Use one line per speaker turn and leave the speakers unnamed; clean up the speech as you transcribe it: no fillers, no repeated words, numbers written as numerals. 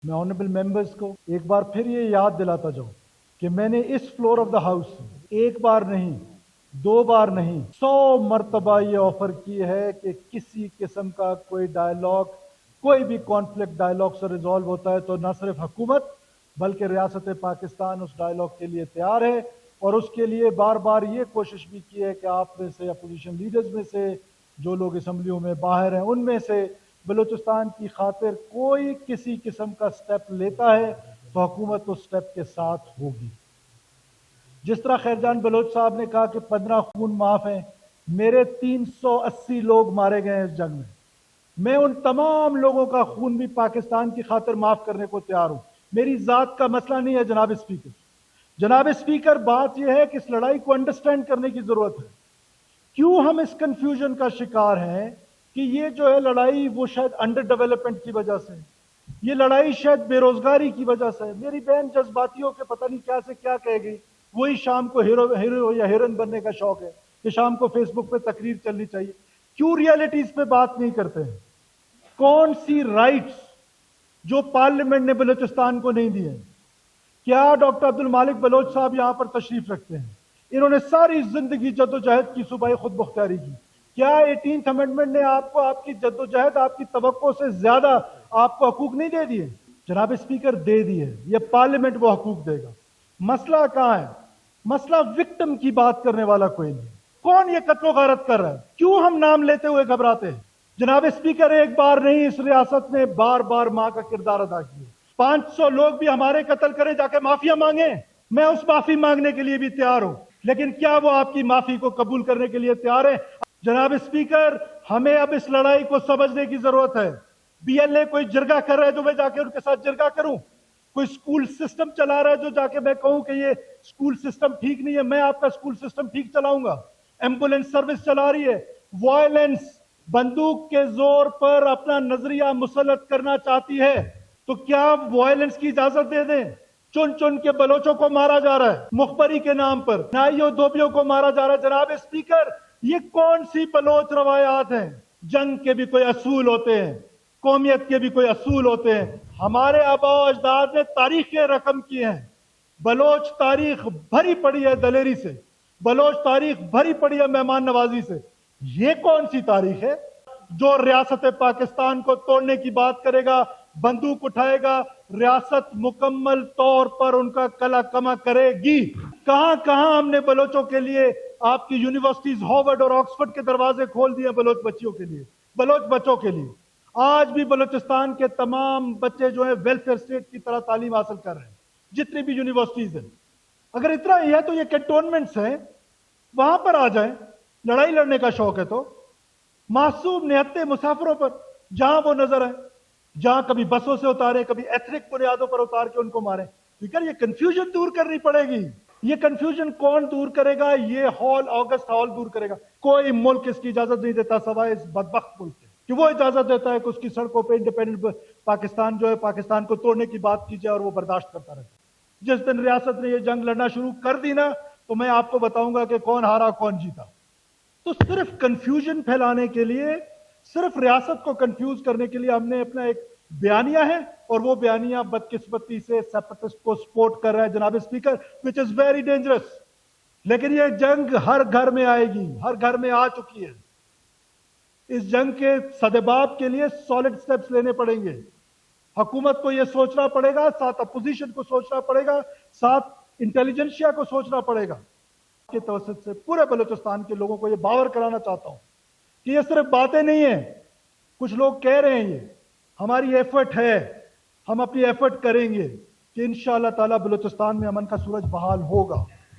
میں honourable members کو ایک بار پھر یہ یاد دلاتا جاؤں کہ میں نے اس فلور آف دا ہاؤس ایک بار نہیں، 2 بار نہیں، 100 مرتبہ یہ آفر کی ہے کہ کسی قسم کا کوئی ڈائلاگ، کوئی بھی کانفلکٹ ڈائلاگ سے ریزالو ہوتا ہے تو نہ صرف حکومت بلکہ ریاست پاکستان اس ڈائلاگ کے لیے تیار ہے، اور اس کے لیے بار بار یہ کوشش بھی کی ہے کہ آپ میں سے، اپوزیشن لیڈرز میں سے، جو لوگ اسمبلیوں میں باہر ہیں، ان میں سے بلوچستان کی خاطر کوئی کسی قسم کا سٹیپ لیتا ہے تو حکومت اس سٹیپ کے ساتھ ہوگی۔ جس طرح خیر جان بلوچ صاحب نے کہا کہ 15 خون معاف ہیں، میرے 380 لوگ مارے گئے ہیں اس جنگ میں ان تمام لوگوں کا خون بھی پاکستان کی خاطر معاف کرنے کو تیار ہوں۔ میری ذات کا مسئلہ نہیں ہے جناب اسپیکر۔ جناب اسپیکر، بات یہ ہے کہ اس لڑائی کو انڈرسٹینڈ کرنے کی ضرورت ہے۔ کیوں ہم اس کنفیوژن کا شکار ہیں کہ یہ جو ہے لڑائی وہ شاید انڈر ڈیولپمنٹ کی وجہ سے، یہ لڑائی شاید بے روزگاری کی وجہ سے۔ میری بہن جذباتیوں کے پتہ نہیں کیا سے کیا کہے گی، وہی شام کو ہیرو یا ہیرن بننے کا شوق ہے کہ شام کو فیس بک پہ تقریر چلنی چاہیے۔ کیوں ریالٹیز پہ بات نہیں کرتے ہیں؟ کون سی رائٹس جو پارلیمنٹ نے بلوچستان کو نہیں دی ہیں؟ کیا ڈاکٹر عبد المالک بلوچ صاحب یہاں پر تشریف رکھتے ہیں؟ انہوں نے ساری زندگی جدوجہد کی، صوبائی خود مختاری کی۔ کیا 18th امنڈمنٹ نے آپ کو آپ کی جدوجہد، آپ کی توقع سے زیادہ آپ کو حقوق نہیں دے دیے؟ جناب اسپیکر، دے دیے۔ یہ پارلیمنٹ وہ حقوق دے گا۔ مسئلہ کہاں ہے؟ مسئلہ وکٹم کی بات کرنے والا کوئی نہیں۔ کون یہ قتل و غارت کر رہا ہے؟ کیوں ہم نام لیتے ہوئے گھبراتے ہیں؟ جناب اسپیکر، ایک بار نہیں، اس ریاست نے بار بار ماں کا کردار ادا کیا۔ 500 لوگ بھی ہمارے قتل کریں، جا کے معافیا مانگیں، میں اس معافی مانگنے کے لیے بھی تیار ہوں، لیکن کیا وہ آپ کی معافی کو قبول کرنے کے لیے تیار ہے؟ جناب اسپیکر، ہمیں اب اس لڑائی کو سمجھنے کی ضرورت ہے۔ بی ایل اے کوئی جرگہ کر رہا ہے جو میں جا کے ان کے ساتھ جرگہ کروں؟ کوئی سکول سسٹم چلا رہا ہے جو جا کے میں کہوں کہ یہ سکول سسٹم ٹھیک نہیں ہے، میں آپ کا سکول سسٹم ٹھیک چلاؤں گا؟ ایمبولینس سروس چلا رہی ہے، وائلنس، بندوق کے زور پر اپنا نظریہ مسلط کرنا چاہتی ہے، تو کیا وائلنس کی اجازت دے دیں؟ چن چن کے بلوچوں کو مارا جا رہا ہے مخبری کے نام پر، نائیوں دھوبیوں کو مارا جا رہا ہے۔ جناب اسپیکر، یہ کون سی بلوچ روایات ہیں؟ جنگ کے بھی کوئی اصول ہوتے ہیں، قومیت کے بھی کوئی اصول ہوتے ہیں۔ ہمارے آباء و اجداد نے تاریخیں رقم کی ہیں۔ بلوچ تاریخ بھری پڑی ہے دلیری سے، بلوچ تاریخ بھری پڑی ہے مہمان نوازی سے۔ یہ کون سی تاریخ ہے جو ریاست پاکستان کو توڑنے کی بات کرے گا، بندوق اٹھائے گا، ریاست مکمل طور پر ان کا کلا کما کرے گی؟ کہاں کہاں ہم نے بلوچوں کے لیے آپ کی یونیورسٹیز ہارورڈ اور آکسفورڈ کے دروازے کھول دیے بلوچ بچیوں کے لیے، بلوچ بچوں کے لیے۔ آج بھی بلوچستان کے تمام بچے جو ہیں ویلفیئر اسٹیٹ کی طرح تعلیم حاصل کر رہے ہیں، جتنی بھی یونیورسٹیز ہیں۔ اگر اتنا ہی ہے تو یہ کنٹونمنٹس ہیں، وہاں پر آ جائیں۔ لڑائی لڑنے کا شوق ہے تو معصوم نہتے مسافروں پر جہاں وہ نظر آئے، جہاں کبھی بسوں سے اتارے، کبھی ایتھنک بنیادوں پر اتار کے ان کو مارے۔ لیکن یہ کنفیوژن دور کرنی پڑے گی۔ یہ کنفیوژن کون دور کرے گا؟ یہ آگسٹ ہال دور کرے گا۔ کوئی ملک اس کی اجازت نہیں دیتا سوائے اس بدبخت ملک کے، کہ وہ اجازت دیتا ہے کہ اس کی سڑکوں پہ انڈیپینڈنٹ پاکستان جو ہے، پاکستان کو توڑنے کی بات کی جائے اور وہ برداشت کرتا رہتا ہے۔ جس دن ریاست نے یہ جنگ لڑنا شروع کر دی نا، تو میں آپ کو بتاؤں گا کہ کون ہارا کون جیتا۔ تو صرف کنفیوژن پھیلانے کے لیے، صرف ریاست کو کنفیوز کرنے کے لیے ہم نے اپنا ایک بیانیہ ہے، اور وہ بیانیہ بدقسمتی سے سیپریٹسٹ کو سپورٹ کر رہا ہے جناب speaker, which is very dangerous۔ لیکن یہ جنگ ہر گھر میں آئے گی، ہر گھر میں آ چکی ہے۔ اس جنگ کے سدباب کے لیے سالڈ سٹیپس لینے پڑیں گے۔ حکومت کو یہ سوچنا پڑے گا، ساتھ اپوزیشن کو سوچنا پڑے گا، ساتھ انٹیلیجنسیا کو سوچنا پڑے گا۔ کے توسط سے پورے بلوچستان کے لوگوں کو یہ باور کرانا چاہتا ہوں کہ یہ صرف باتیں نہیں ہیں۔ کچھ لوگ کہہ رہے ہیں یہ ہماری ایفرٹ ہے، ہم اپنی ایفرٹ کریں گے کہ انشاءاللہ تعالی بلوچستان میں امن کا سورج بحال ہوگا۔